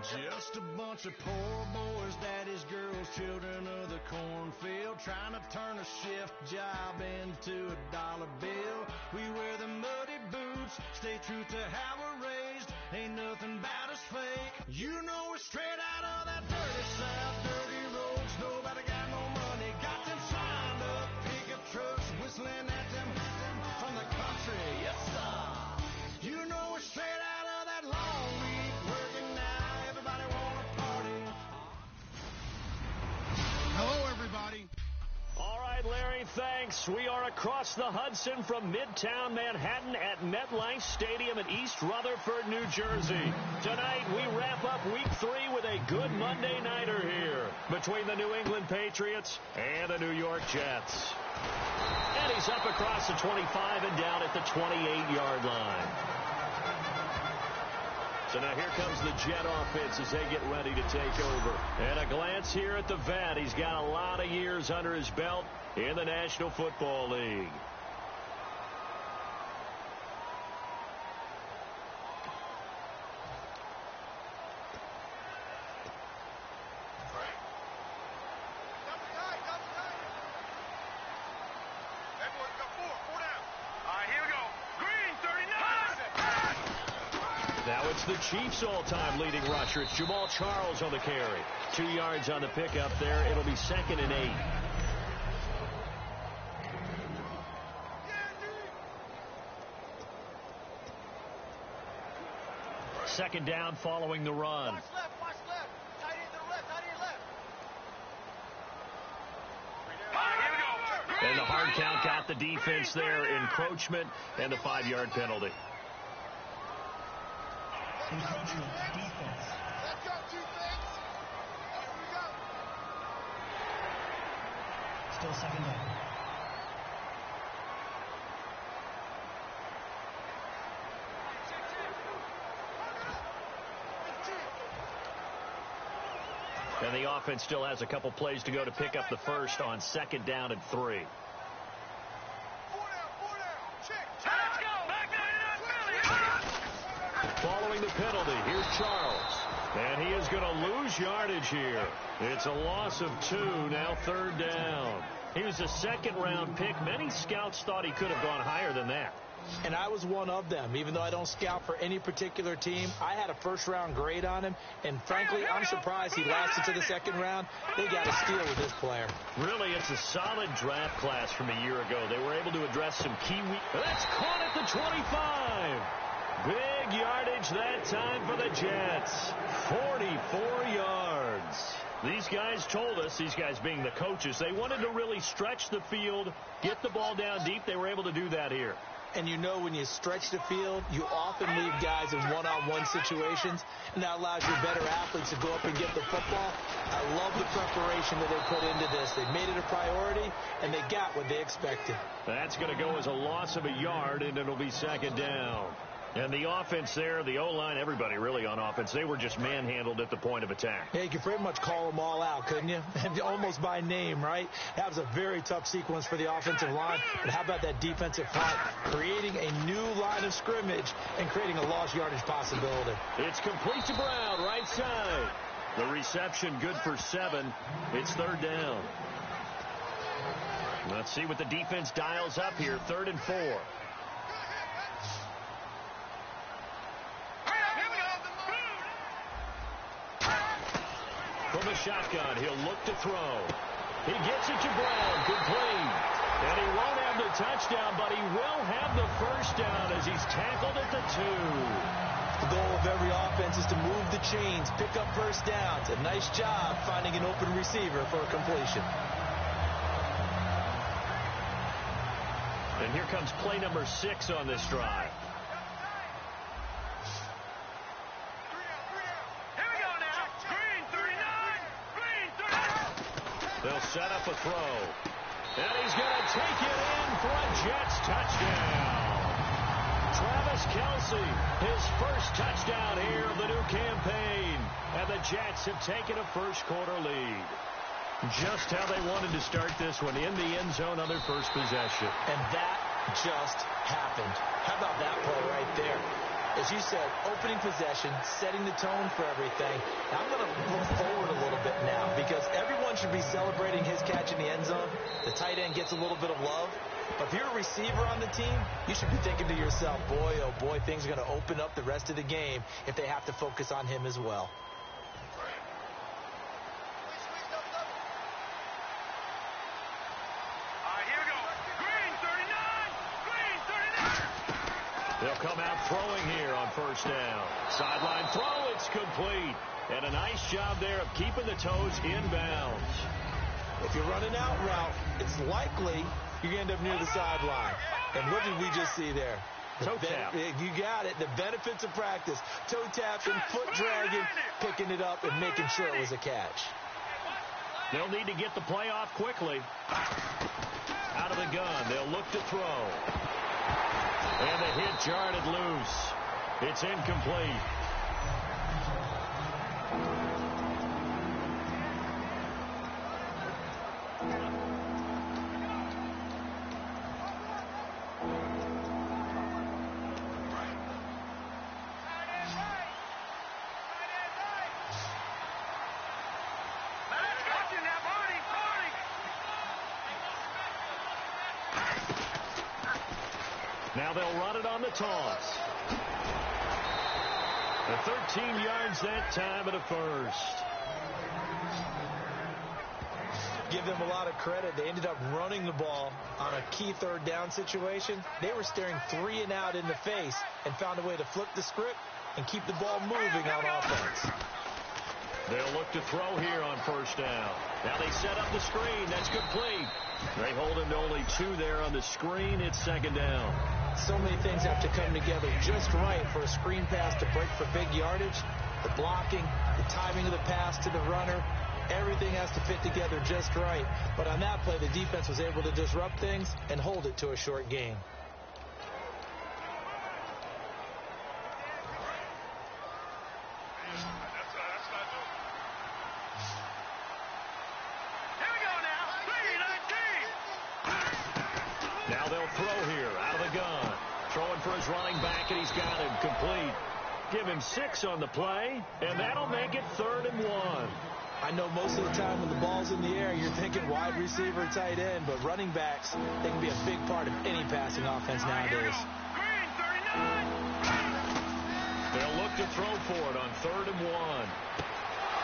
Just a bunch of poor boys, daddies, girls, children of the cornfield, trying to turn a shift job into a dollar bill. We wear the muddy boots, stay true to how we're raised. Ain't nothing about us fake. You know we're straight out of that dirty South, dirty roads. Nobody got no money, got them signed up pickup trucks, whistling at them from the country. Yes, sir. You know we're straight out of that long week working now. Everybody wanna party. Hello, everybody. All right, Larry, thanks. We are across the Hudson from Midtown Manhattan at MetLife Stadium in East Rutherford, New Jersey. Tonight, we wrap up Week 3 with a good Monday nighter here between the New England Patriots and the New York Jets. And he's up across the 25 and down at the 28-yard line. So now here comes the Jet offense as they get ready to take over. And a glance here at the vet. He's got a lot of years under his belt in the National Football League. Now it's the Chiefs' all-time leading rusher. It's Jamal Charles on the carry. 2 yards on the pickup there. It'll be 2nd and 8. Second down following the run. Watch left, watch left. Tight end to the left, tight end left. And the hard count got the defense there. Encroachment and the 5-yard penalty. Encroachment defense. Let's go, defense. Here we go. Still second down. And the offense still has a couple plays to go to pick up the first on 2nd down and 3. 4 down. Check. Let's go. Following the penalty, here's Charles. And he is going to lose yardage here. It's a loss of 2, now 3rd down. He was a 2nd-round pick. Many scouts thought he could have gone higher than that. And I was one of them. Even though I don't scout for any particular team, I had a first-round grade on him. And frankly, I'm surprised he lasted to the 2nd round. They got a steal with this player. Really, it's a solid draft class from a year ago. They were able to address some key That's caught at the 25. Big yardage that time for the Jets. 44 yards. These guys told us, these guys being the coaches, they wanted to really stretch the field, get the ball down deep. They were able to do that here. And you know, when you stretch the field, you often leave guys in one-on-one situations, and that allows your better athletes to go up and get the football. I love the preparation that they put into this. They made it a priority, and they got what they expected. That's going to go as a loss of a yard, and it'll be 2nd down. And the offense there, the O-line, everybody really on offense, they were just manhandled at the point of attack. Yeah, you could pretty much call them all out, couldn't you? Almost by name, right? That was a very tough sequence for the offensive line. But how about that defensive front creating a new line of scrimmage and creating a lost yardage possibility? It's complete to Brown, right side. The reception good for 7. It's 3rd down. Let's see what the defense dials up here. 3rd and 4. From a shotgun, he'll look to throw. He gets it to Brown, complete. And he won't have the touchdown, but he will have the first down as he's tackled at the 2. The goal of every offense is to move the chains, pick up first downs. A nice job finding an open receiver for a completion. And here comes play number 6 on this drive. They'll set up a throw. And he's going to take it in for a Jets touchdown. Travis Kelce, his first touchdown here of the new campaign. And the Jets have taken a first-quarter lead. Just how they wanted to start this one, in the end zone on their first possession. And that just happened. How about that play right there? As you said, opening possession, setting the tone for everything. And I'm going to look forward a little bit now because everyone should be celebrating his catch in the end zone. The tight end gets a little bit of love. But if you're a receiver on the team, you should be thinking to yourself, boy, oh boy, things are going to open up the rest of the game if they have to focus on him as well. They'll come out throwing here on first down. Sideline throw, it's complete. And a nice job there of keeping the toes inbounds. If you're running out route, it's likely you're going to end up near the sideline. And what did we just see there? Toe tap. You got it. The benefits of practice. Toe tapping, foot dragging, picking it up, and making sure it was a catch. They'll need to get the play off quickly. Out of the gun, they'll look to throw. And the hit jarred it loose. It's incomplete. Now they'll run it on the toss. The 13 yards that time at a first. Give them a lot of credit. They ended up running the ball on a key third down situation. They were staring 3 and out in the face and found a way to flip the script and keep the ball moving on offense. They'll look to throw here on first down. Now they set up the screen. That's complete. They hold him to only 2 there on the screen. It's second down. So many things have to come together just right for a screen pass to break for big yardage. The blocking, the timing of the pass to the runner, everything has to fit together just right. But on that play, the defense was able to disrupt things and hold it to a short gain. Now they'll throw here out of the gun. Throwing for his running back, and he's got him complete. Give him 6 on the play, and that'll make it 3rd and 1. I know most of the time when the ball's in the air, you're thinking wide receiver, tight end, but running backs, they can be a big part of any passing offense nowadays. They'll look to throw for it on 3rd and 1.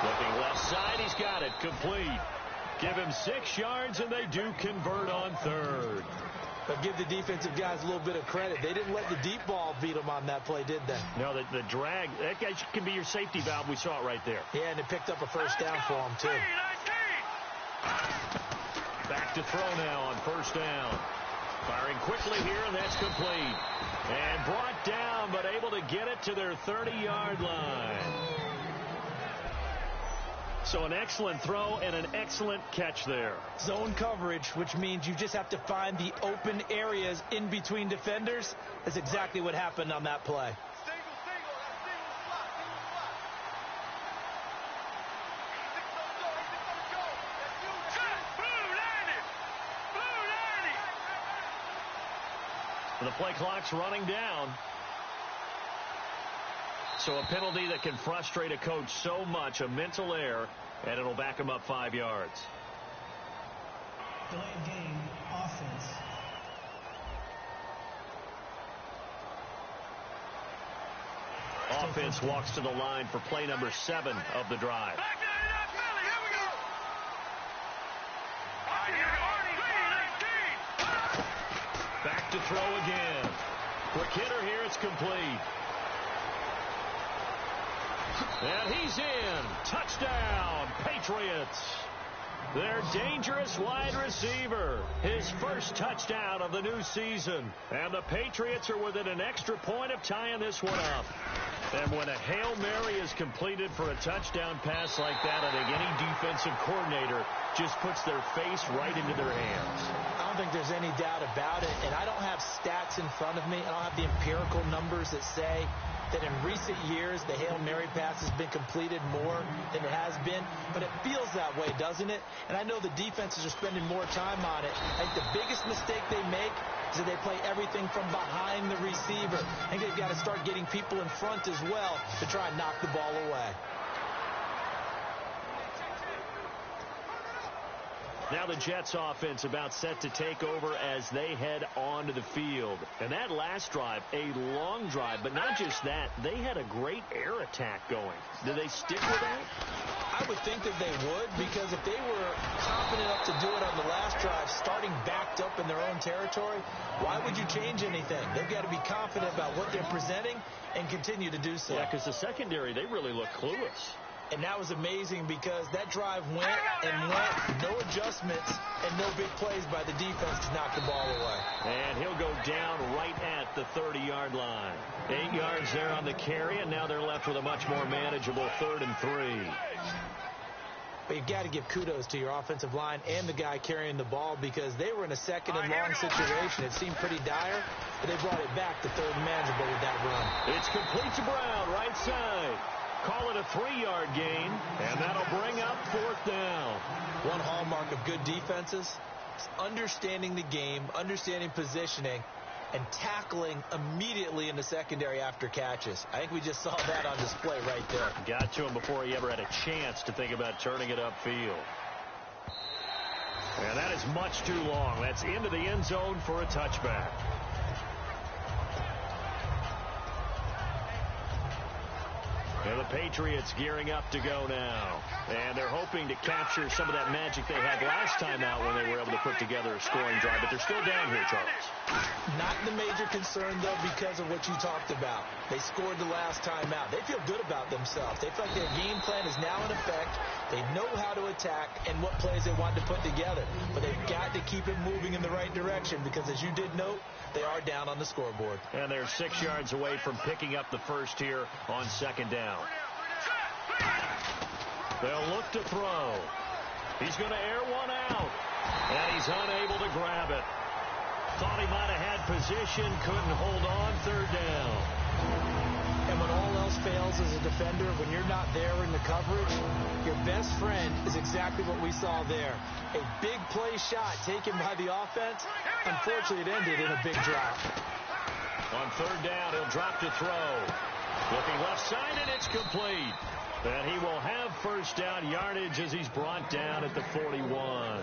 Looking left side, he's got it complete. Give him 6 yards, and they do convert on 3rd. But give the defensive guys a little bit of credit. They didn't let the deep ball beat them on that play, did they? No, the drag, that guy can be your safety valve. We saw it right there. Yeah, and it picked up a first down for him, too. Back to throw now on first down. Firing quickly here, and that's complete. And brought down, but able to get it to their 30-yard line. So an excellent throw and an excellent catch there. Zone coverage, which means you just have to find the open areas in between defenders. That's exactly what happened on that play. The play clock's running down. So a penalty that can frustrate a coach so much, a mental error, and it'll back him up 5 yards. Delayed game, offense. Offense walks to the line for play number 7 of the drive. Back to throw again. Quick hitter here, it's complete. And he's in. Touchdown, Patriots. Their dangerous wide receiver. His first touchdown of the new season. And the Patriots are within an extra point of tying this one up. And when a Hail Mary is completed for a touchdown pass like that, I think any defensive coordinator just puts their face right into their hands. I don't think there's any doubt about it. And I don't have stats in front of me. I don't have the empirical numbers that say that in recent years the Hail Mary pass has been completed more than it has been. But it feels that way, doesn't it? And I know the defenses are spending more time on it. I think the biggest mistake they make is that they play everything from behind the receiver. I think they've got to start getting people in front as well to try and knock the ball away. Now the Jets offense about set to take over as they head onto the field. And that last drive, a long drive, but not just that, they had a great air attack going. Do they stick with that? I would think that they would, because if they were confident enough to do it on the last drive, starting backed up in their own territory, why would you change anything? They've got to be confident about what they're presenting and continue to do so. Yeah, because the secondary, they really look clueless. And that was amazing because that drive went and went, no adjustments and no big plays by the defense to knock the ball away. And he'll go down right at the 30-yard line. 8 yards there on the carry, and now they're left with a much more manageable 3rd and 3. But you've got to give kudos to your offensive line and the guy carrying the ball because they were in a 2nd and long situation. It seemed pretty dire, but they brought it back to 3rd and manageable with that run. It's complete to Brown, right side. Call it a 3-yard gain, and that'll bring up 4th down. One hallmark of good defenses is understanding the game, understanding positioning, and tackling immediately in the secondary after catches. I think we just saw that on display right there. Got to him before he ever had a chance to think about turning it upfield. And that is much too long. That's into the end zone for a touchback. And the Patriots gearing up to go now. And they're hoping to capture some of that magic they had last time out when they were able to put together a scoring drive. But they're still down here, Charles. Not the major concern, though, because of what you talked about. They scored the last time out. They feel good about themselves. They feel like their game plan is now in effect. They know how to attack and what plays they want to put together. But they've got to keep it moving in the right direction because, as you did note, they are down on the scoreboard. And they're 6 yards away from picking up the first here on 2nd down. They'll look to throw. He's going to air one out. And he's unable to grab it. Thought he might have had position, couldn't hold on, 3rd down. And when all else fails as a defender, when you're not there in the coverage, your best friend is exactly what we saw there. A big play shot taken by the offense. Unfortunately, it ended in a big drop. On 3rd down, he'll drop to throw. Looking left side, and it's complete. And he will have 1st down yardage as he's brought down at the 41.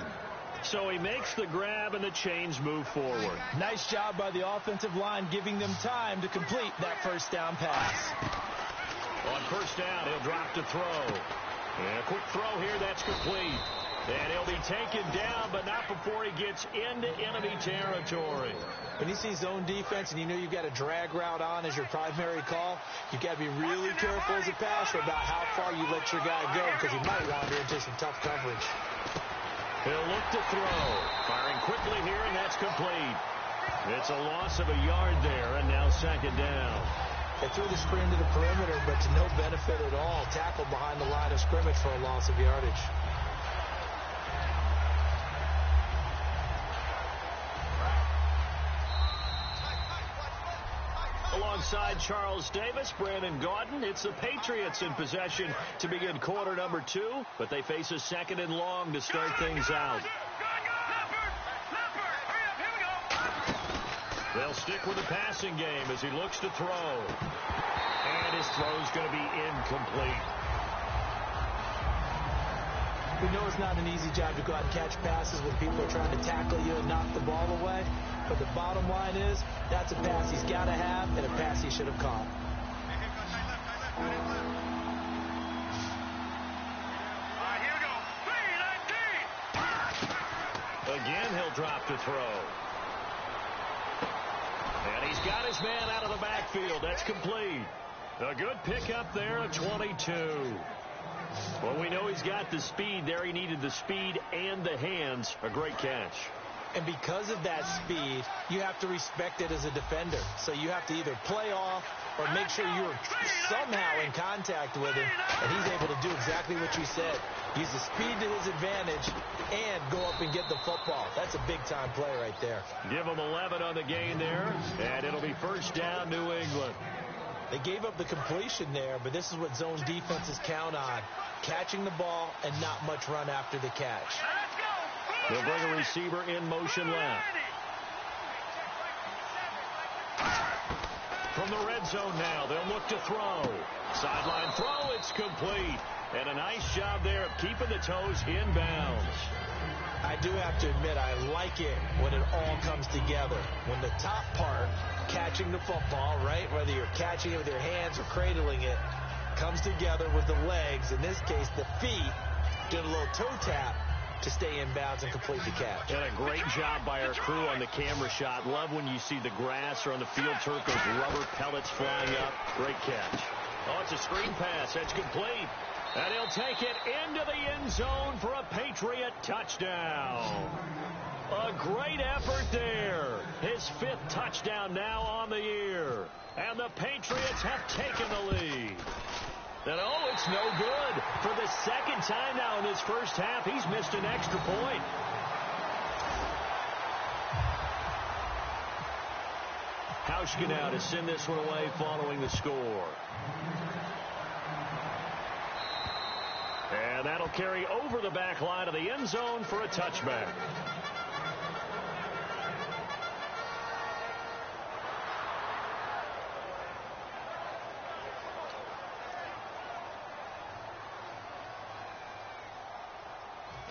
So he makes the grab, and the chains move forward. Nice job by the offensive line, giving them time to complete that 1st down pass. On 1st down, he'll drop to throw. And a quick throw here, that's complete. And he'll be taken down, but not before he gets into enemy territory. When you see zone defense and you know you've got a drag route on as your primary call, you've got to be really careful as a passer about how far you let your guy go because he might wander into some tough coverage. He'll look to throw. Firing quickly here, and that's complete. It's a loss of a yard there, and now 2nd down. They threw the screen to the perimeter, but to no benefit at all. Tackled behind the line of scrimmage for a loss of yardage. Alongside Charles Davis, Brandon Gaudin, it's the Patriots in possession to begin quarter number 2, but they face a 2nd and long to start things out. They'll stick with the passing game as he looks to throw. And his throw's going to be incomplete. We know it's not an easy job to go out and catch passes when people are trying to tackle you and knock the ball away. But the bottom line is, that's a pass he's got to have and a pass he should have caught. Again, he'll drop to throw. And he's got his man out of the backfield. That's complete. A good pickup there at 22. Well, we know he's got the speed there. He needed the speed and the hands. A great catch. And because of that speed, you have to respect it as a defender. So you have to either play off or make sure you're somehow in contact with him. And he's able to do exactly what you said. Use the speed to his advantage and go up and get the football. That's a big-time play right there. Give him 11 on the gain there, and it'll be 1st down, New England. They gave up the completion there, but this is what zone defenses count on. Catching the ball and not much run after the catch. They'll bring a receiver in motion left. From the red zone now, they'll look to throw. Sideline throw, it's complete. And a nice job there of keeping the toes in bounds. I do have to admit, I like it when it all comes together. When the top part, catching the football, right, whether you're catching it with your hands or cradling it, comes together with the legs, in this case the feet, doing a little toe tap to stay in bounds and complete the catch. And a great job by our crew on the camera shot. Love when you see the grass or on the field turf, those rubber pellets flying up. Great catch. Oh, it's a screen pass. That's complete. And he'll take it into the end zone for a Patriot touchdown. A great effort there. His 5th touchdown now on the year. And the Patriots have taken the lead. And oh, it's no good. For the 2nd time now in this first half, he's missed an extra point. Hauschka now to send this one away following the score. And that'll carry over the back line of the end zone for a touchback.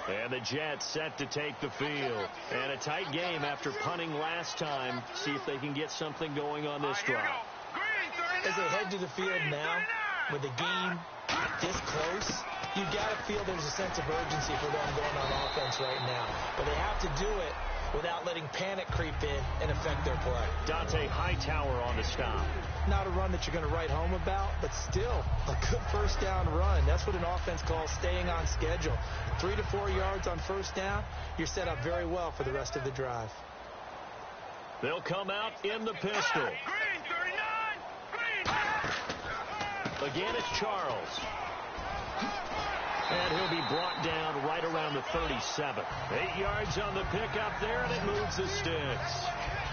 And the Jets set to take the field. And a tight game after punting last time. See if they can get something going on this drive. As they head to the field now, with the game this close, you got to feel there's a sense of urgency for them going on offense right now. But they have to do it without letting panic creep in and affect their play. Dante Hightower on the stop. Not a run that you're going to write home about, but still a good first down run. That's what an offense calls staying on schedule. 3 to 4 yards on first down, you're set up very well for the rest of the drive. They'll come out in the pistol. Green, 39! Green! Again, it's Charles. And he'll be brought down right around the 37. 8 yards on the pickup there, and it moves the sticks.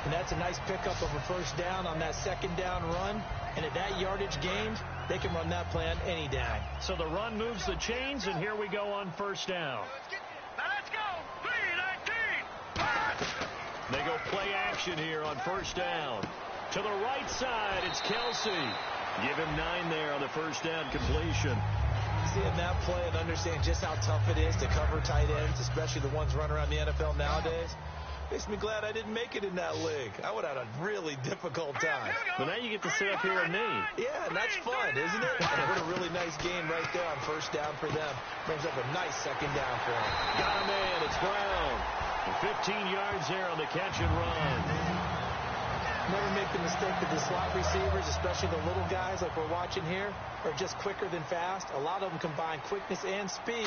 And that's a nice pickup of a first down on that second down run. And at that yardage gained, they can run that play on any down. So the run moves the chains, and here we go on first down. Now let's go! 3-19! They go play action here on first down. To the right side, it's Kelsey. Give him 9 there on the first down completion. Seeing that play and understand just how tough it is to cover tight ends, especially the ones running around the NFL nowadays, makes me glad I didn't make it in that league. I would have had a really difficult time. But now you get to sit up here with me. Yeah, and that's fun, isn't it? And what a really nice game right there on first down for them. Brings up a nice second down for them. Got a man. It's Brown. And 15 yards there on the catch and run. Never make the mistake that the slot receivers, especially the little guys like we're watching here, are just quicker than fast. A lot of them combine quickness and speed,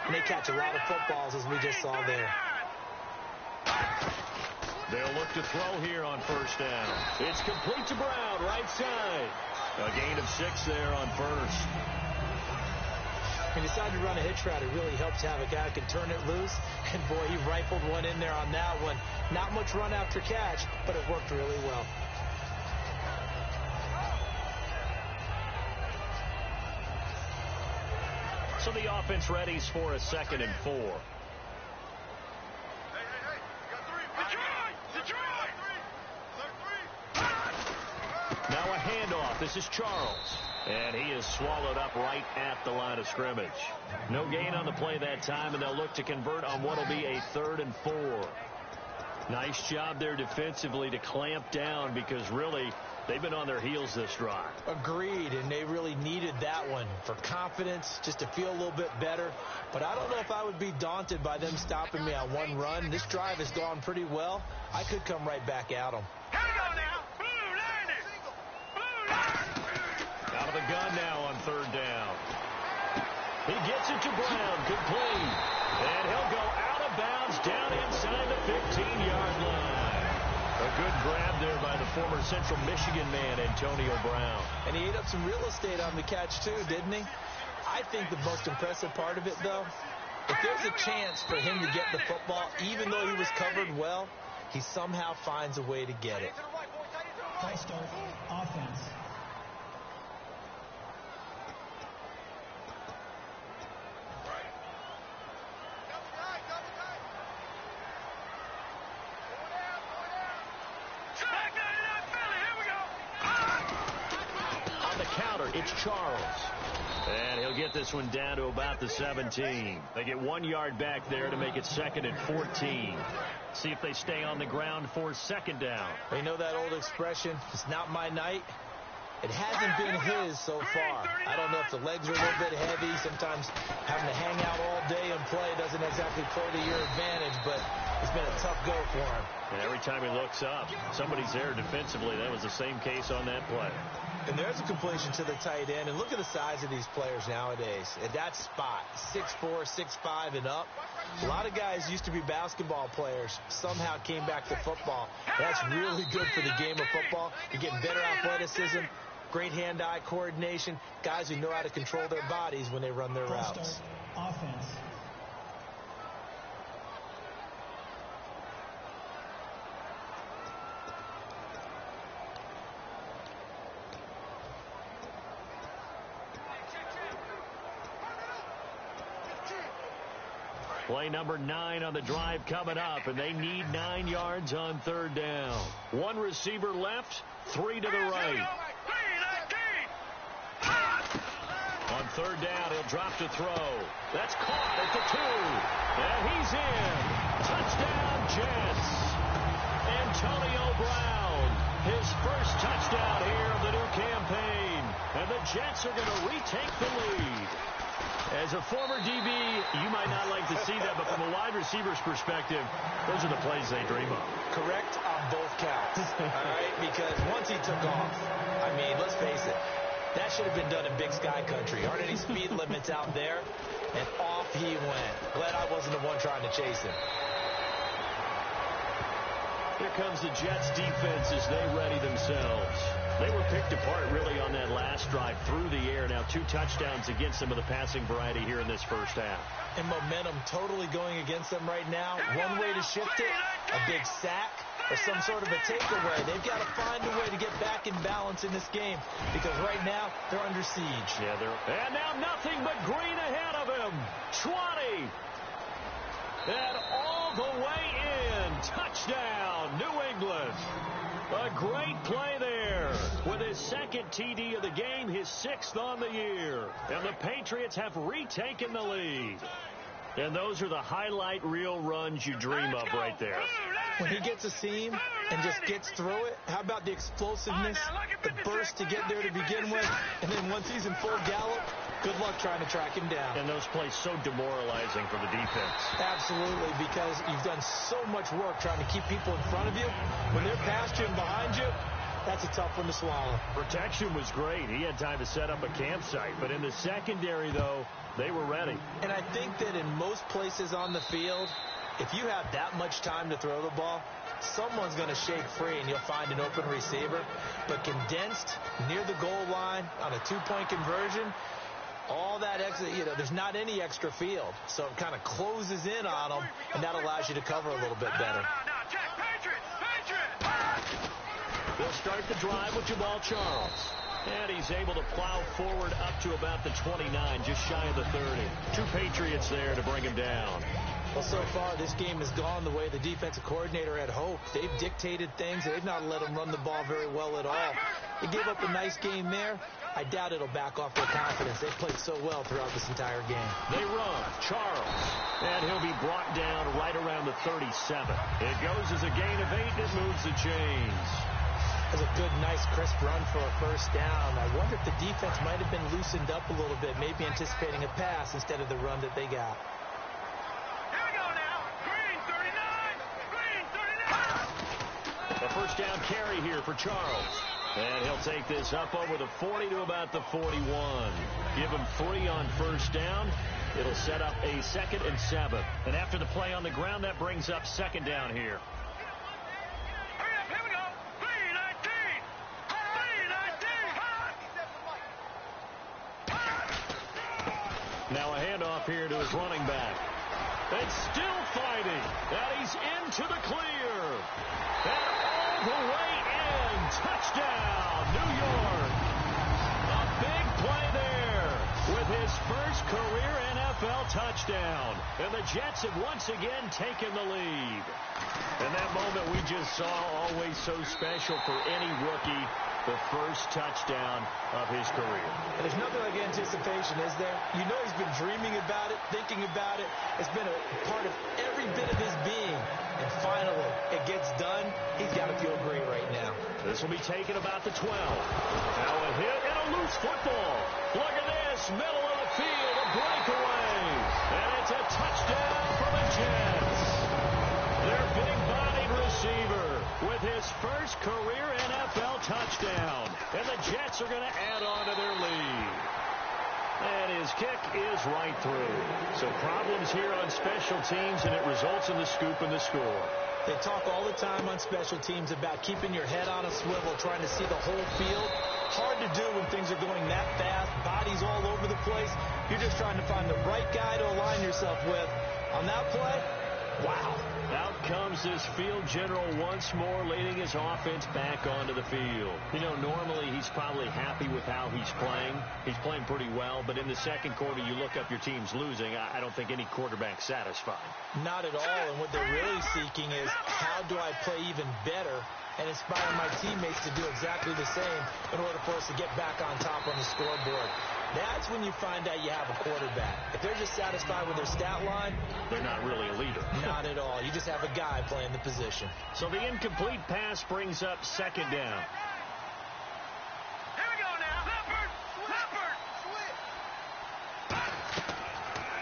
and they catch a lot of footballs, as we just saw there. They'll look to throw here on first down. It's complete to Brown, right side. A gain of 6 there on first. He decided to run a hitch route. It really helps to have a guy who can turn it loose. And, boy, he rifled one in there on that one. Not much run after catch, but it worked really well. So the offense readies for a 2nd and 4. Now a handoff. This is Charles. And he is swallowed up right at the line of scrimmage. No gain on the play that time, and they'll look to convert on what will be a 3rd and 4. Nice job there defensively to clamp down because really they've been on their heels this drive. Agreed, and they really needed that one for confidence, just to feel a little bit better. But I don't know if I would be daunted by them stopping me on one run. This drive has gone pretty well. I could come right back at them. Out of the gun now on 3rd down. He gets it to Brown, complete. And he'll go out of bounds down inside the 15-yard line. A good grab there by the former Central Michigan man, Antonio Brown. And he ate up some real estate on the catch, too, didn't he? I think the most impressive part of it, though, if there's a chance for him to get the football, even though he was covered well, he somehow finds a way to get it. Play start, offense. It's Charles. And he'll get this one down to about the 17. They get 1 yard back there to make it 2nd and 14. See if they stay on the ground for 2nd down. They know that old expression, it's not my night. It hasn't been his so far. I don't know if the legs are a little bit heavy. Sometimes having to hang out all day and play doesn't exactly play to your advantage, but it's been a tough go for him. And every time he looks up, somebody's there defensively. That was the same case on that play. And there's a completion to the tight end. And look at the size of these players nowadays. At that spot, 6'4", 6'5", and up. A lot of guys used to be basketball players. Somehow came back to football. That's really good for the game of football. You're getting better athleticism, great hand-eye coordination, guys who know how to control their bodies when they run their routes. Offense. Play number 9 on the drive coming up, and they need 9 yards on 3rd down. 1 receiver left, 3 to the right. On 3rd down, he'll drop to throw. That's caught at the 2. And he's in. Touchdown, Jets. Antonio Brown, his first touchdown here of the new campaign. And the Jets are going to retake the lead. As a former DB, you might not like to see that, but from a wide receiver's perspective, those are the plays they dream of. Correct on both counts, all right? Because once he took off, I mean, let's face it, that should have been done in Big Sky country. Aren't any speed limits out there? And off he went. Glad I wasn't the one trying to chase him. Here comes the Jets defense as they ready themselves. They were picked apart really on that last drive through the air. Now 2 touchdowns against them of the passing variety here in this first half. And momentum totally going against them right now. One way to shift it, a big sack or some sort of a takeaway. They've got to find a way to get back in balance in this game because right now they're under siege. Yeah, and now nothing but green ahead of him. 20. And all the way in. Touchdown, New England. A great play there with his 2nd TD of the game, his 6th on the year. And the Patriots have retaken the lead. And those are the highlight reel runs you dream of right there. When he gets a seam and just gets through it, how about the explosiveness, the burst to get there to begin with, and then once he's in full gallop, good luck trying to track him down. And those plays so demoralizing for the defense. Absolutely, because you've done so much work trying to keep people in front of you. When they're past you and behind you, that's a tough one to swallow. Protection was great. He had time to set up a campsite. But in the secondary, though, they were ready. And I think that in most places on the field, if you have that much time to throw the ball, someone's going to shake free and you'll find an open receiver. But condensed near the goal line on a 2-point conversion, all that extra, there's not any extra field. So it kind of closes in on them, and that allows you to cover a little bit better. They'll start the drive with Jamal Charles. And he's able to plow forward up to about the 29, just shy of the 30. 2 Patriots there to bring him down. Well, so far, this game has gone the way the defensive coordinator had hoped. They've dictated things. They've not let him run the ball very well at all. They gave up a nice game there. I doubt it'll back off their confidence. They've played so well throughout this entire game. They run. Charles. And he'll be brought down right around the 37. It goes as a gain of 8. It moves the chains. That's a good, nice, crisp run for a first down. I wonder if the defense might have been loosened up a little bit, maybe anticipating a pass instead of the run that they got. Here we go now. Green 39. A first down carry here for Charles. And he'll take this up over the 40 to about the 41. Give him 3 on first down. It'll set up a 2nd and 7. And after the play on the ground, that brings up 2nd down here. Now a handoff here to his running back. And still fighting. And he's into the clear. And all the way in. Touchdown, New York. A big play there with his first career NFL touchdown. And the Jets have once again taken the lead. And that moment we just saw, always so special for any rookie. the first touchdown of his career. And there's nothing like anticipation, is there? You know he's been dreaming about it, thinking about it. It's been a part of every bit of his being. And finally, it gets done. He's got to feel great right now. This will be taken about the 12. Now a hit and a loose football. Look at this, middle of the field, a breakaway. And it's a touchdown for the Jets. Their big-bodied receiver with his first career NFL touchdown. And the Jets are going to add on to their lead. And his kick is right through. So problems here on special teams, and it results in the scoop and the score. They talk all the time on special teams about keeping your head on a swivel, trying to see the whole field. Hard to do when things are going that fast, bodies all over the place. You're just trying to find the right guy to align yourself with. On that play, wow. Out comes this field general once more, leading his offense back onto the field. You know, normally he's probably happy with how he's playing. He's playing pretty well, but in the second quarter, you look up your team's losing. I don't think any quarterback's satisfied. Not at all, and what they're really seeking is, how do I play even better and inspire my teammates to do exactly the same in order for us to get back on top on the scoreboard. That's when you find out you have a quarterback. If they're just satisfied with their stat line, they're not really a leader. Not at all. You just have a guy playing the position. So the incomplete pass brings up second down. Here we go now. Leopard.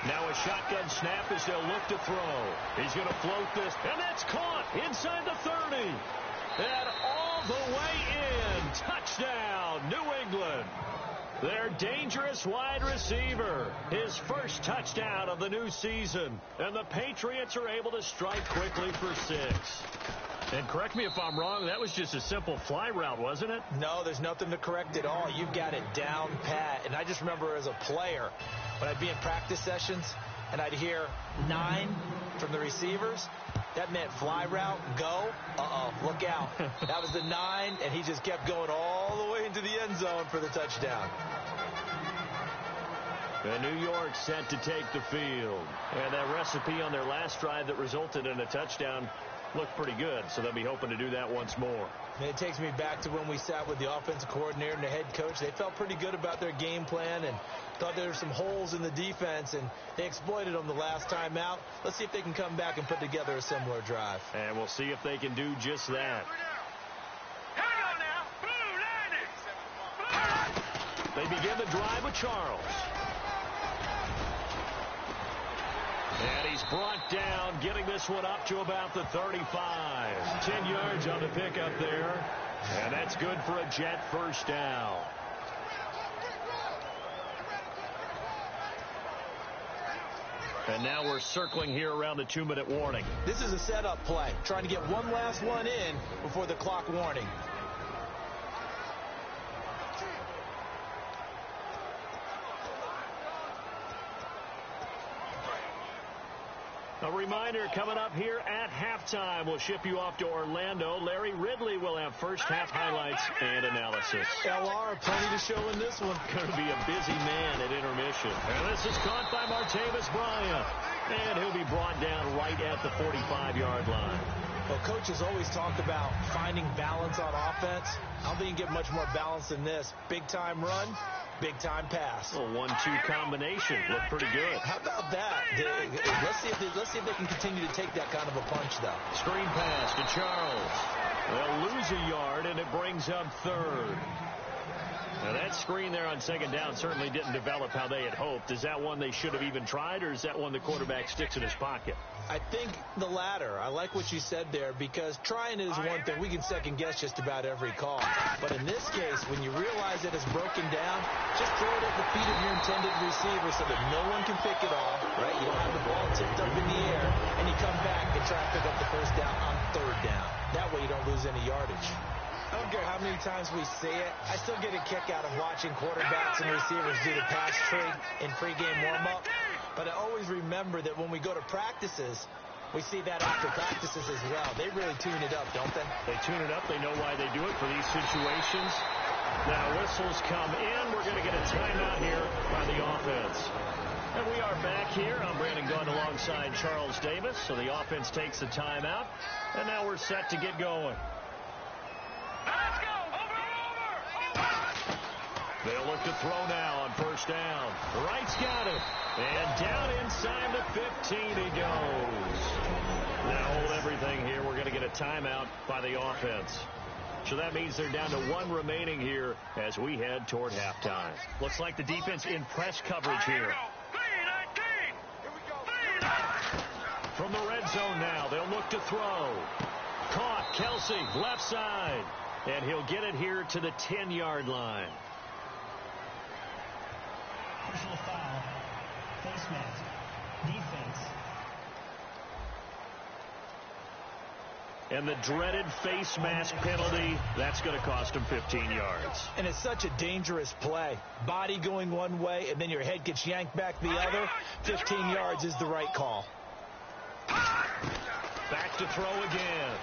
Now a shotgun snap as they'll look to throw. He's going to float this, and that's caught inside the 30. And all the way in. Touchdown, New England. Their dangerous wide receiver. His first touchdown of the new season. And the Patriots are able to strike quickly for 6. And correct me if I'm wrong, that was just a simple fly route, wasn't it? No, there's nothing to correct at all. You've got it down pat. And I just remember as a player, when I'd be in practice sessions, and I'd hear 9 from the receivers, that meant fly route, go, look out. That was the 9, and he just kept going all the way into the end zone for the touchdown. And New York set to take the field. And that recipe on their last drive that resulted in a touchdown looked pretty good, so they'll be hoping to do that once more. And it takes me back to when we sat with the offensive coordinator and the head coach. They felt pretty good about their game plan and thought there were some holes in the defense, and they exploited them the last time out. Let's see if they can come back and put together a similar drive. And we'll see if they can do just that. They begin the drive with Charles. And he's brought down, getting this one up to about the 35. 10 yards on the pickup there. And that's good for a Jet first down. And now we're circling here around the 2-minute warning. This is a setup play, trying to get one last one in before the clock warning. A reminder coming up here at halftime. We'll ship you off to Orlando. Larry Ridley will have first-half highlights and analysis. LR, plenty to show in this one. Going to be a busy man at intermission. And this is caught by Martavis Bryant. And he'll be brought down right at the 45-yard line. Well, Coach has always talked about finding balance on offense. I don't think you can get much more balance than this. Big-time run, big-time pass. A 1-2 combination. Looked pretty good. How about that? Let's see if they can continue to take that kind of a punch, though. Screen pass to Charles. They'll lose a yard, and it brings up third. Now, that screen there on second down certainly didn't develop how they had hoped. Is that one they should have even tried, or is that one the quarterback sticks in his pocket? I think the latter. I like what you said there, because trying it is one thing. We can second-guess just about every call. But in this case, when you realize that it's broken down, just throw it at the feet of your intended receiver so that no one can pick it off, right? You don't have the ball tipped up in the air, and you come back and try to pick up the first down on third down. That way you don't lose any yardage. I don't care how many times we see it. I still get a kick out of watching quarterbacks and receivers do the pass trade in pregame warm-up. But I always remember that when we go to practices, we see that after practices as well. They really tune it up, don't they? They tune it up. They know why they do it for these situations. Now whistles come in. We're going to get a timeout here by the offense. And we are back here. I'm Brandon Gunn alongside Charles Davis. So the offense takes the timeout. And now we're set to get going. Let's go! Over! They'll look to throw now on first down. Wright's got it. And down inside the 15 he goes. Now hold everything here. We're going to get a timeout by the offense. So that means they're down to one remaining here as we head toward halftime. Looks like the defense in press coverage here. From the red zone now, they'll look to throw. Caught, Kelsey, left side. And he'll get it here to the 10-yard line. Personal foul. Face mask. Defense. And the dreaded face mask penalty, that's going to cost him 15 yards. And it's such a dangerous play. Body going one way, and then your head gets yanked back the other. 15 yards is the right call. Back to throw again.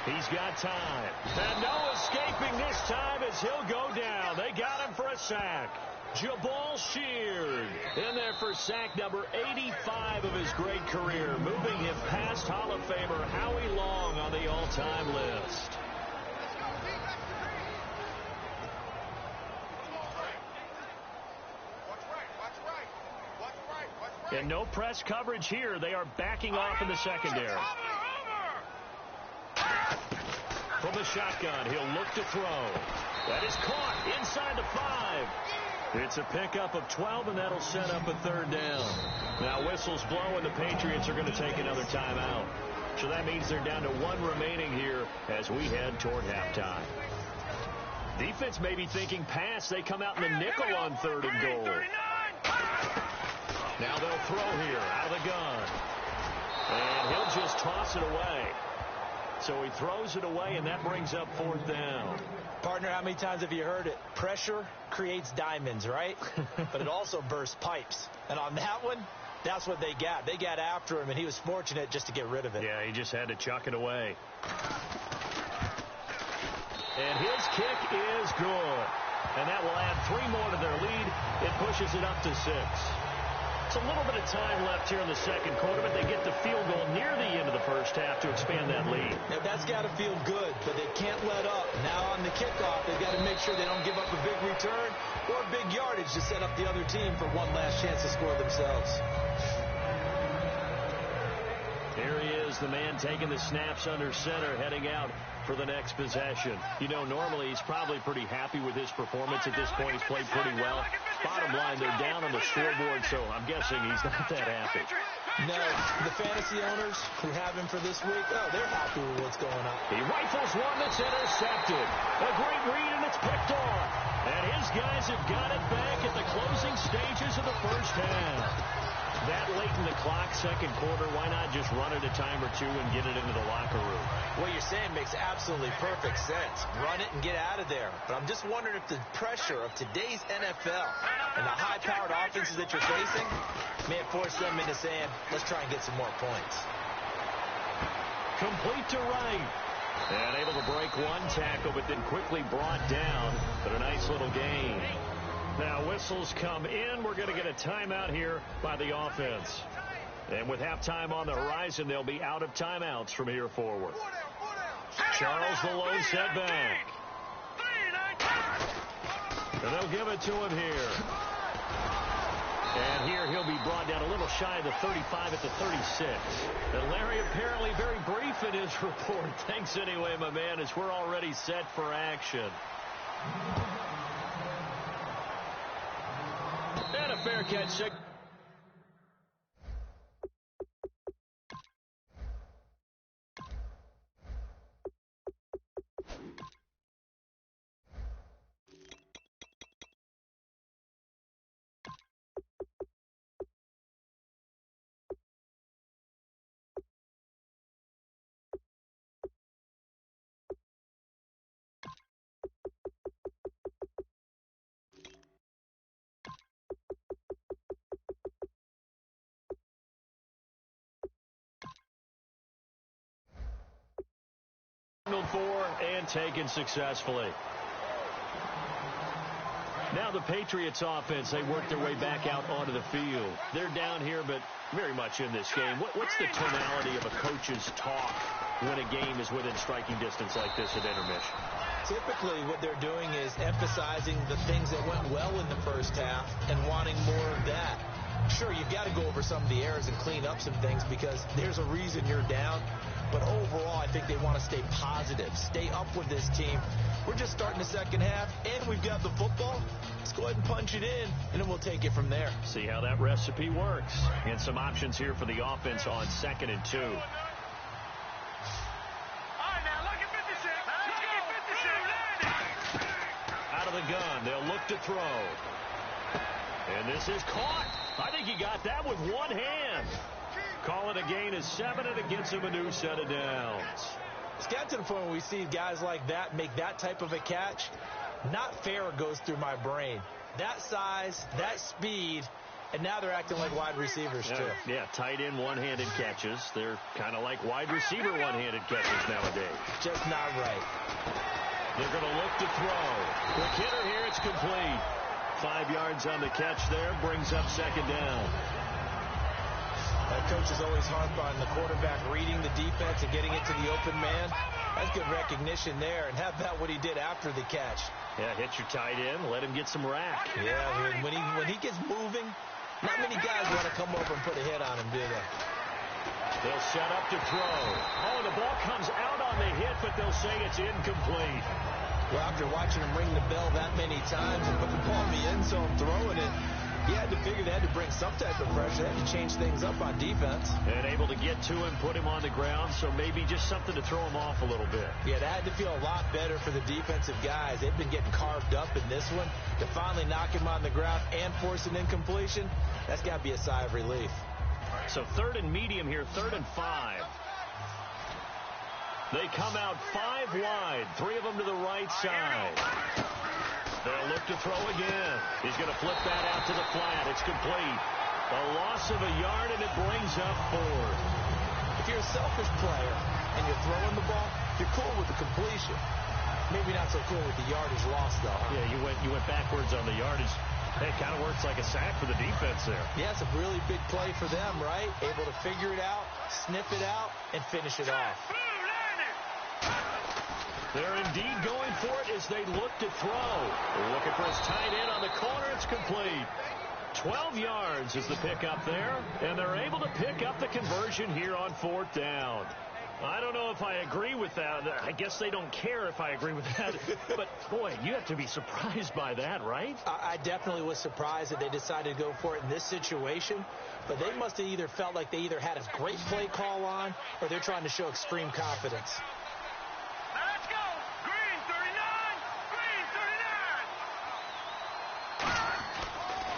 He's got time. And no escaping this time as he'll go down. They got him for a sack. Jabal Sheard in there for sack number 85 of his great career, moving him past Hall of Famer Howie Long on the all-time list. And no press coverage here. They are backing off in the secondary. From the shotgun, he'll look to throw. That is caught inside the 5. It's a pickup of 12, and that'll set up a third down. Now whistles blow, and the Patriots are going to take another timeout. So that means they're down to one remaining here as we head toward halftime. Defense may be thinking pass. They come out in the nickel on 3rd and goal. Now they'll throw here out of the gun. And he'll just toss it away. So he throws it away, and that brings up 4th down. Partner, how many times have you heard it? Pressure creates diamonds, right? But it also bursts pipes. And on that one, that's what they got. They got after him, and he was fortunate just to get rid of it. Yeah, he just had to chuck it away. And his kick is good. And that will add 3 more to their lead. It pushes it up to 6. It's a little bit of time left here in the second quarter, but they get the field goal near the end of the first half to expand that lead. Yeah, that's got to feel good, but they can't let up. Now on the kickoff, they've got to make sure they don't give up a big return or big yardage to set up the other team for one last chance to score themselves. Here he is, the man taking the snaps under center, heading out for the next possession. You know, normally he's probably pretty happy with his performance at this point. He's played pretty well. Bottom line, they're down on the scoreboard, so I'm guessing he's not that happy. No, the fantasy owners who have him for this week, oh, they're happy with what's going on. He rifles one that's intercepted. A great read, and it's picked off. And his guys have got it back at the closing stages of the first half. That late in the clock, second quarter, why not just run it a time or two and get it into the locker room? What you're saying makes absolutely perfect sense. Run it and get out of there. But I'm just wondering if the pressure of today's NFL and the high-powered offenses that you're facing may have forced them into saying, let's try and get some more points. Complete to Wright. And able to break one tackle, but then quickly brought down. But a nice little gain. Now whistles come in. We're going to get a timeout here by the offense. And with halftime on the horizon, they'll be out of timeouts from here forward. Charles the lone setback. And they'll give it to him here. And here he'll be brought down a little shy of the 35 at the 36. And Larry apparently very brief in his report. Thanks anyway, my man, as we're already set for action. And a fair catch. For and taken successfully. Now the Patriots offense, they work their way back out onto the field. They're down here, but very much in this game. What's the tonality of a coach's talk when a game is within striking distance like this at intermission? typically what they're doing is emphasizing the things that went well in the first half and wanting more of that. Sure, you've got to go over some of the errors and clean up some things because there's a reason you're down. But overall, I think they want to stay positive, stay up with this team. We're just starting the second half, and we've got the football. Let's go ahead and punch it in, and then we'll take it from there. See how that recipe works. And some options here for the offense on 2nd and 2. Out of the gun, they'll look to throw. And this is caught. I think he got that with one hand. Call it a gain of 7, and it gets him a new set of downs. It's got to the point where we see guys like that make that type of a catch. Not fair goes through my brain. That size, that speed, and now they're acting like wide receivers too. Yeah, tight end one-handed catches. They're kind of like wide receiver one-handed catches nowadays. Just not right. They're going to look to throw. Quick hitter here, it's complete. 5 yards on the catch there, brings up 2nd down. That coach is always harped on the quarterback reading the defense and getting it to the open man. That's good recognition there. And how about what he did after the catch? Yeah, hit your tight end, let him get some rack. Yeah, when he gets moving, not many guys want to come over and put a hit on him, do they? They'll set up to throw. Oh, the ball comes out on the hit, but they'll say it's incomplete. Well, after watching him ring the bell that many times and put the ball in the end zone throwing it, he had to figure they had to bring some type of pressure. They had to change things up on defense. And able to get to him, put him on the ground, so maybe just something to throw him off a little bit. Yeah, that had to feel a lot better for the defensive guys. They've been getting carved up in this one. To finally knock him on the ground and force an incompletion, that's got to be a sigh of relief. So 3rd and medium here, 3rd and 5. They come out 5 wide, 3 of them to the right side. They'll look to throw again. He's going to flip that out to the flat. It's complete. A loss of a yard, and it brings up 4. If you're a selfish player and you're throwing the ball, you're cool with the completion. Maybe not so cool with the yardage loss, though. Huh? Yeah, you went backwards on the yardage. Hey, it kind of works like a sack for the defense there. Yeah, it's a really big play for them, right? Able to figure it out, sniff it out, and finish it off. They're indeed going for it as they look to throw. They're looking for his tight end on the corner. It's complete. 12 yards is the pickup there, and they're able to pick up the conversion here on 4th down. I don't know if I agree with that. I guess they don't care if I agree with that. But, boy, you have to be surprised by that, right? I definitely was surprised that they decided to go for it in this situation. But they must have either felt like they either had a great play call on or they're trying to show extreme confidence. Let's go! Green 39! Green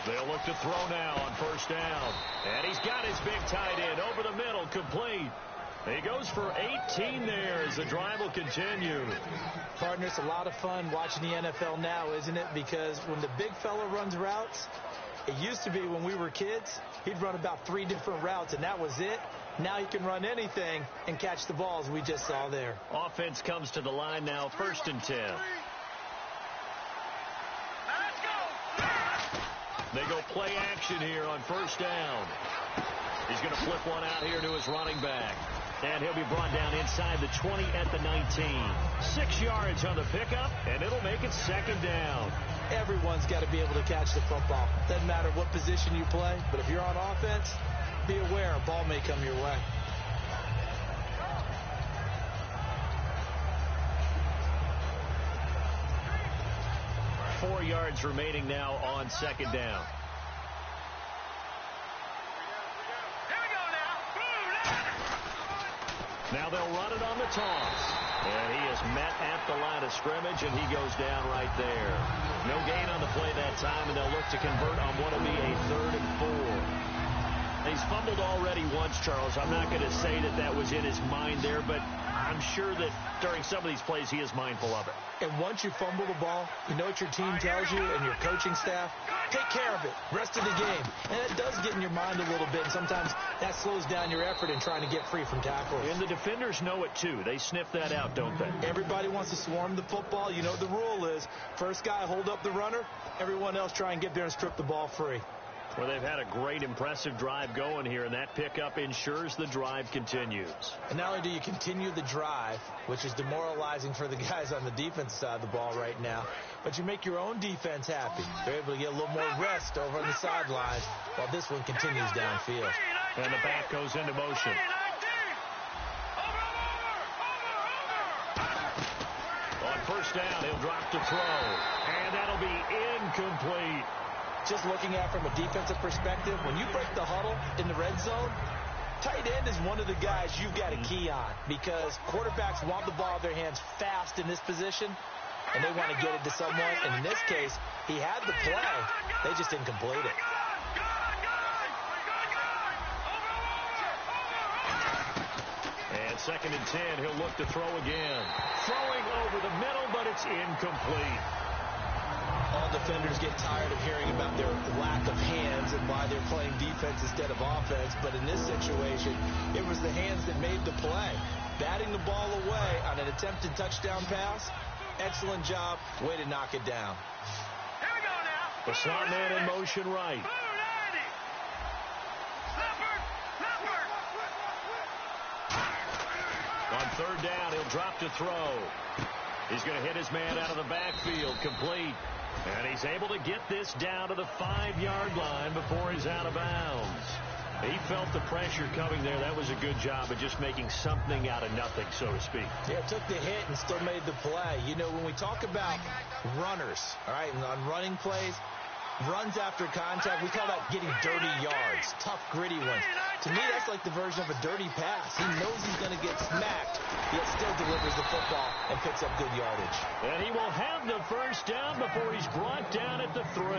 39! They'll look to throw now on 1st down. And he's got his big tight end over the middle, complete. He goes for 18 there as the drive will continue. Partner, it's a lot of fun watching the NFL now, isn't it? Because when the big fella runs routes, it used to be when we were kids, he'd run about 3 different routes, and that was it. Now he can run anything and catch the balls we just saw there. Offense comes to the line now, 1st and 10. They go play action here on 1st down. He's going to flip one out here to his running back. And he'll be brought down inside the 20 at the 19. 6 yards on the pickup, and it'll make it 2nd down. Everyone's got to be able to catch the football. Doesn't matter what position you play, but if you're on offense, be aware a ball may come your way. Four yards remaining now on 2nd down. Now they'll run it on the toss. And he is met at the line of scrimmage, and he goes down right there. No gain on the play that time, and they'll look to convert on what will be a 3rd and 4. He's fumbled already once, Charles. I'm not going to say that that was in his mind there, but I'm sure that during some of these plays he is mindful of it. And once you fumble the ball, you know what your team tells you and your coaching staff? Take care of it. Rest of the game. And it does get in your mind a little bit. And sometimes that slows down your effort in trying to get free from tackles. And the defenders know it, too. They sniff that out, don't they? Everybody wants to swarm the football. You know what the rule is. First guy hold up the runner. Everyone else try and get there and strip the ball free. Well, they've had a great, impressive drive going here, and that pickup ensures the drive continues. And not only do you continue the drive, which is demoralizing for the guys on the defense side of the ball right now, but you make your own defense happy. They're able to get a little more rest over on the sidelines while this one continues downfield. And the back goes into motion. On first down, he'll drop to throw, and that'll be incomplete. Just looking at it from a defensive perspective, when you break the huddle in the red zone, tight end is one of the guys you've got to key on because quarterbacks want the ball in their hands fast in this position, and they want to get it to someone. And in this case, he had the play. They just didn't complete it. And 2nd and 10, he'll look to throw again. Throwing over the middle, but it's incomplete. All defenders get tired of hearing about their lack of hands and why they're playing defense instead of offense. But in this situation, it was the hands that made the play. Batting the ball away on an attempted touchdown pass, excellent job. Way to knock it down. Here we go now. The slot man in motion right. On 3rd down, he'll drop to throw. He's going to hit his man out of the backfield, complete. And he's able to get this down to the 5-yard line before he's out of bounds. He felt the pressure coming there. That was a good job of just making something out of nothing, so to speak. Yeah, took the hit and still made the play. You know, when we talk about runners, all right, and on running plays, runs after contact, we call that getting dirty yards, tough, gritty ones. To me, that's like the version of a dirty pass. He knows he's going to get smacked, yet still delivers the football and picks up good yardage. And he will have the first down before he's brought down at the 3.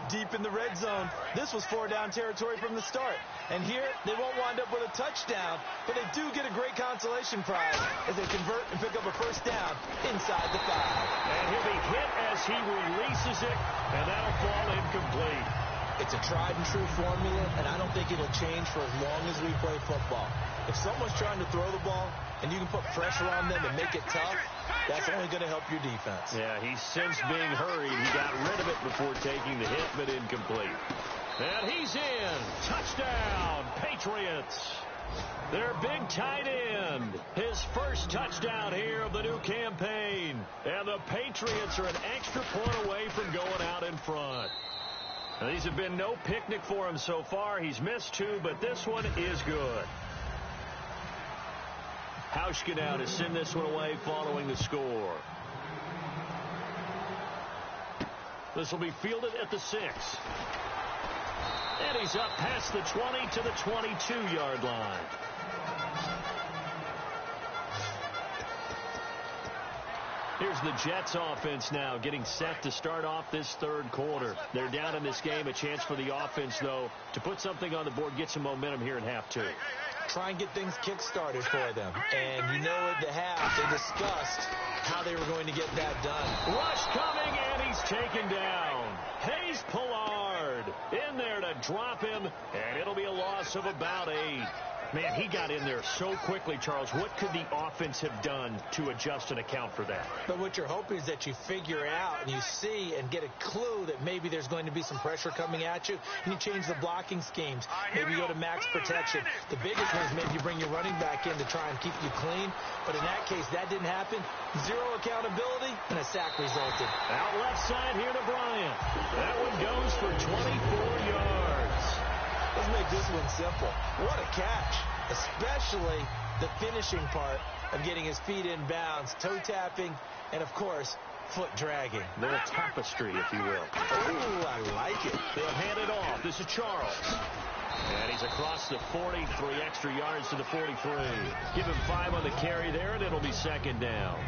Deep in the red zone. This was 4-down territory from the start. And here, they won't wind up with a touchdown, but they do get a great consolation prize as they convert and pick up a first down inside the 5. And he'll be hit as he releases it, and that'll fall incomplete. It's a tried and true formula, and I don't think it'll change for as long as we play football. If someone's trying to throw the ball and you can put pressure on them and make it tough, that's only going to help your defense. Yeah, he's since being hurried. He got rid of it before taking the hit, but incomplete. And he's in. Touchdown, Patriots. Their big tight end. His first touchdown here of the new campaign. And the Patriots are an extra point away from going out in front. Now, these have been no picnic for him so far. He's missed 2, but this one is good. Hauschka now to send this one away following the score. This will be fielded at the 6. And he's up past the 20 to the 22-yard line. Here's the Jets offense now getting set to start off this 3rd quarter. They're down in this game. A chance for the offense, though, to put something on the board, get some momentum here in half 2. Try and get things kick-started for them. And you know at the half, they discussed how they were going to get that done. Rush coming, and he's taken down. Hayes Pollard in there to drop him, and it'll be a loss of about 8. Man, he got in there so quickly, Charles. What could the offense have done to adjust and account for that? But what you're hoping is that you figure out and you see and get a clue that maybe there's going to be some pressure coming at you, and you change the blocking schemes. Maybe you go to max protection. The biggest one is maybe you bring your running back in to try and keep you clean. But in that case, that didn't happen. 0 accountability, and a sack resulted. Out left side here to Bryant. That one goes for 24 yards. Let's make this one simple. What a catch, especially the finishing part of getting his feet in bounds, toe tapping, and, of course, foot dragging. A little tapestry, if you will. Ooh, I like it. They'll hand it off. This is Charles. And he's across the 40, 3 extra yards to the 43. Give him 5 on the carry there, and it'll be 2nd down.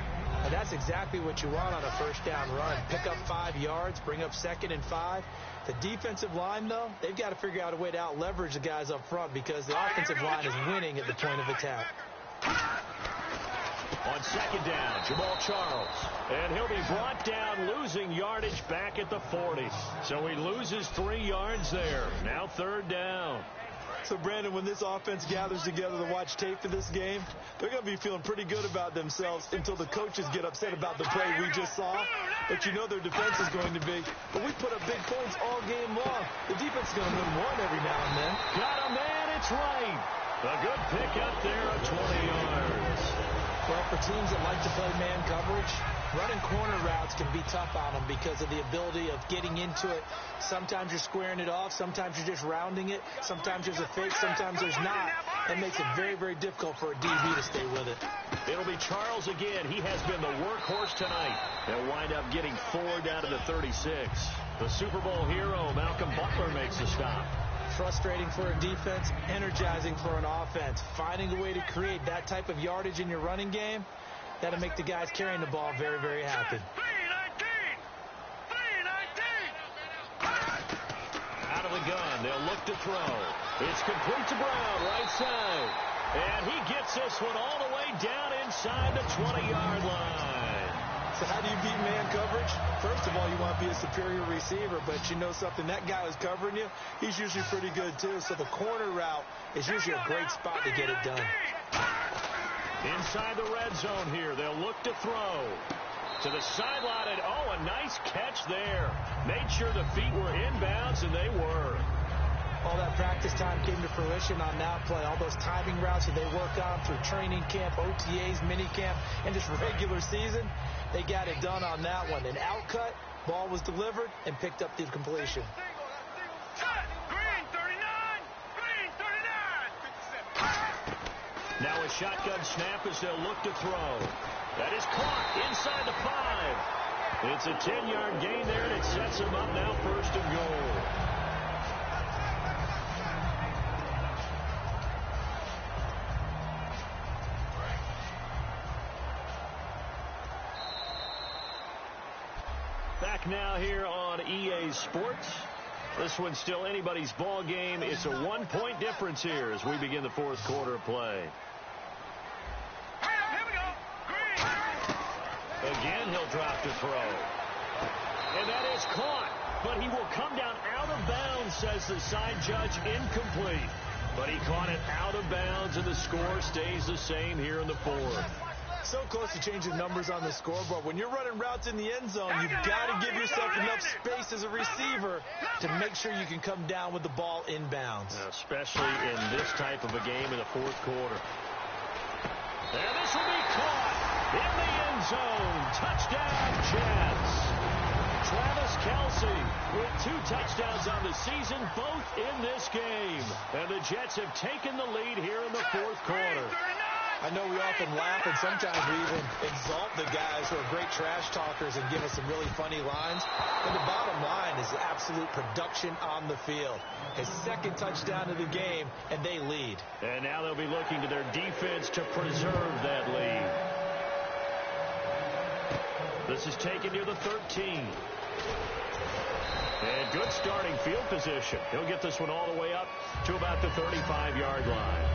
And that's exactly what you want on a first down run. Pick up 5 yards, bring up 2nd and 5. The defensive line, though, they've got to figure out a way to out-leverage the guys up front because the offensive line is winning at the point of attack. On 2nd down, Jamal Charles. And he'll be brought down, losing yardage back at the 40. So he loses 3 yards there. Now 3rd down. So, Brandon, when this offense gathers together to watch tape for this game, they're going to be feeling pretty good about themselves until the coaches get upset about the play we just saw. But you know their defense is going to be. But we put up big points all game long. The defense is going to win one every now and then. Got a man, it's right. A good pick up there of 20 yards. Well, for teams that like to play man coverage, running corner routes can be tough on them because of the ability of getting into it. Sometimes you're squaring it off. Sometimes you're just rounding it. Sometimes there's a fake. Sometimes there's not. That makes it very, very difficult for a DB to stay with it. It'll be Charles again. He has been the workhorse tonight. They'll wind up getting 4 down to the 36. The Super Bowl hero, Malcolm Butler, makes the stop. Frustrating for a defense, energizing for an offense. Finding a way to create that type of yardage in your running game, that'll make the guys carrying the ball very, very happy. Out of the gun, they'll look to throw. It's complete to Brown, right side. And he gets this one all the way down inside the 20-yard line. So how do you beat man coverage? First of all, you want to be a superior receiver, but you know something, that guy who's covering you, he's usually pretty good too. So the corner route is usually a great spot to get it done. Inside the red zone here, they'll look to throw. To the sideline, and oh, a nice catch there. Made sure the feet were inbounds, and they were. All that practice time came to fruition on that play. All those timing routes that they work on through training camp, OTAs, mini camp, and just regular season, they got it done on that one. An outcut, ball was delivered, and picked up the completion. Now a shotgun snap as they'll look to throw. That is caught inside the 5. It's a 10-yard gain there, and it sets them up now 1st and goal. Back now here on EA Sports. This one's still anybody's ball game. It's a 1-point difference here as we begin the 4th quarter of play. Again, he'll drop to throw. And that is caught. But he will come down out of bounds, says the side judge. Incomplete. But he caught it out of bounds, and the score stays the same here in the 4th. So close to changing numbers on the scoreboard. When you're running routes in the end zone, you've got to give yourself enough space as a receiver to make sure you can come down with the ball inbounds. Especially in this type of a game in the 4th quarter. And this will be caught in the end zone. Touchdown, Jets. Travis Kelce with 2 touchdowns on the season, both in this game. And the Jets have taken the lead here in the 4th quarter. I know we often laugh, and sometimes we even exalt the guys who are great trash talkers and give us some really funny lines. But the bottom line is absolute production on the field. His 2nd touchdown of the game, and they lead. And now they'll be looking to their defense to preserve that lead. This is taken near the 13. And good starting field position. He'll get this one all the way up to about the 35-yard line.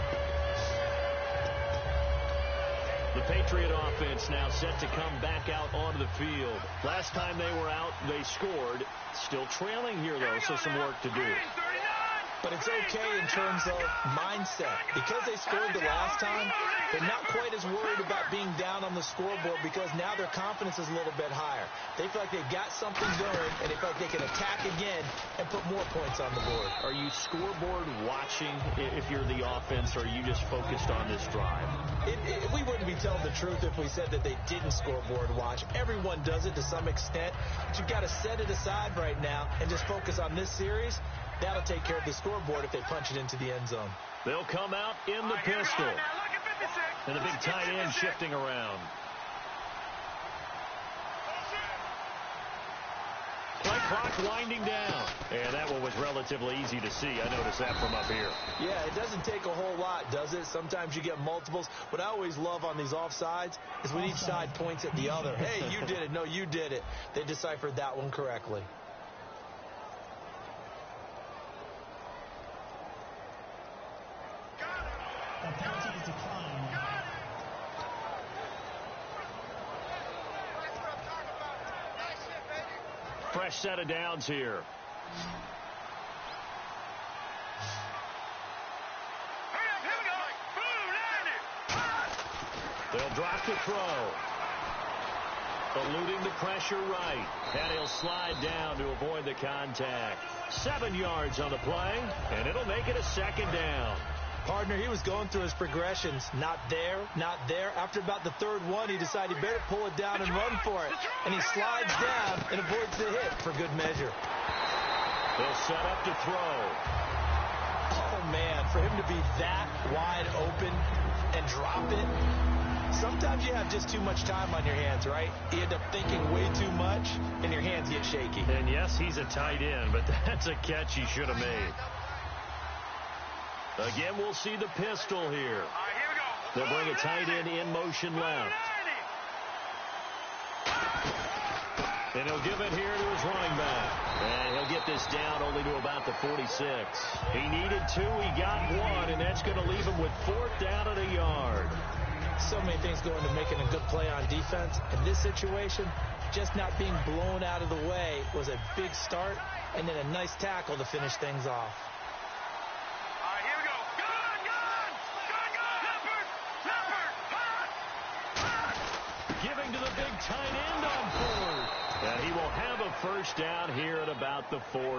The Patriot offense now set to come back out onto the field. Last time they were out, they scored. Still trailing here, though, so some work to do. But it's okay in terms of mindset. Because they scored the last time, they're not quite as worried about being down on the scoreboard because now their confidence is a little bit higher. They feel like they've got something going, and they feel like they can attack again and put more points on the board. Are you scoreboard watching if you're the offense, or are you just focused on this drive? We wouldn't be telling the truth if we said that they didn't scoreboard watch. Everyone does it to some extent, but you've got to set it aside right now and just focus on this series. That'll take care of the scoreboard if they punch it into the end zone. They'll come out in the pistol. And the big tight end shifting around. Play clock winding down. And that one was relatively easy to see. I noticed that from up here. Yeah, it doesn't take a whole lot, does it? Sometimes you get multiples. What I always love on these offsides is when each side points at the other. Hey, you did it. No, you did it. They deciphered that one correctly. A penalty is declined. Fresh set of downs here. Drop to throw. Eluding the pressure right. And he'll slide down to avoid the contact. 7 yards on the play, and it'll make it a second down. Partner, he was going through his progressions. Not there, not there. After about the third one, he decided he better pull it down and run for it. And he slides down and avoids the hit for good measure. He'll set up to throw. Oh, man, for him to be that wide open and drop it. Sometimes you have just too much time on your hands, right? You end up thinking way too much, and your hands get shaky. And yes, he's a tight end, but that's a catch he should have made. Again, we'll see the pistol here. They'll bring a tight end in motion left. And he'll give it here to his running back. And he'll get this down only to about the 46. He needed 2, he got 1, and that's going to leave him with 4th down at a yard. So many things go into making a good play on defense. In this situation, just not being blown out of the way was a big start, and then a nice tackle to finish things off. Giving to the big tight end on 4th. And he will have a first down here at about the 4.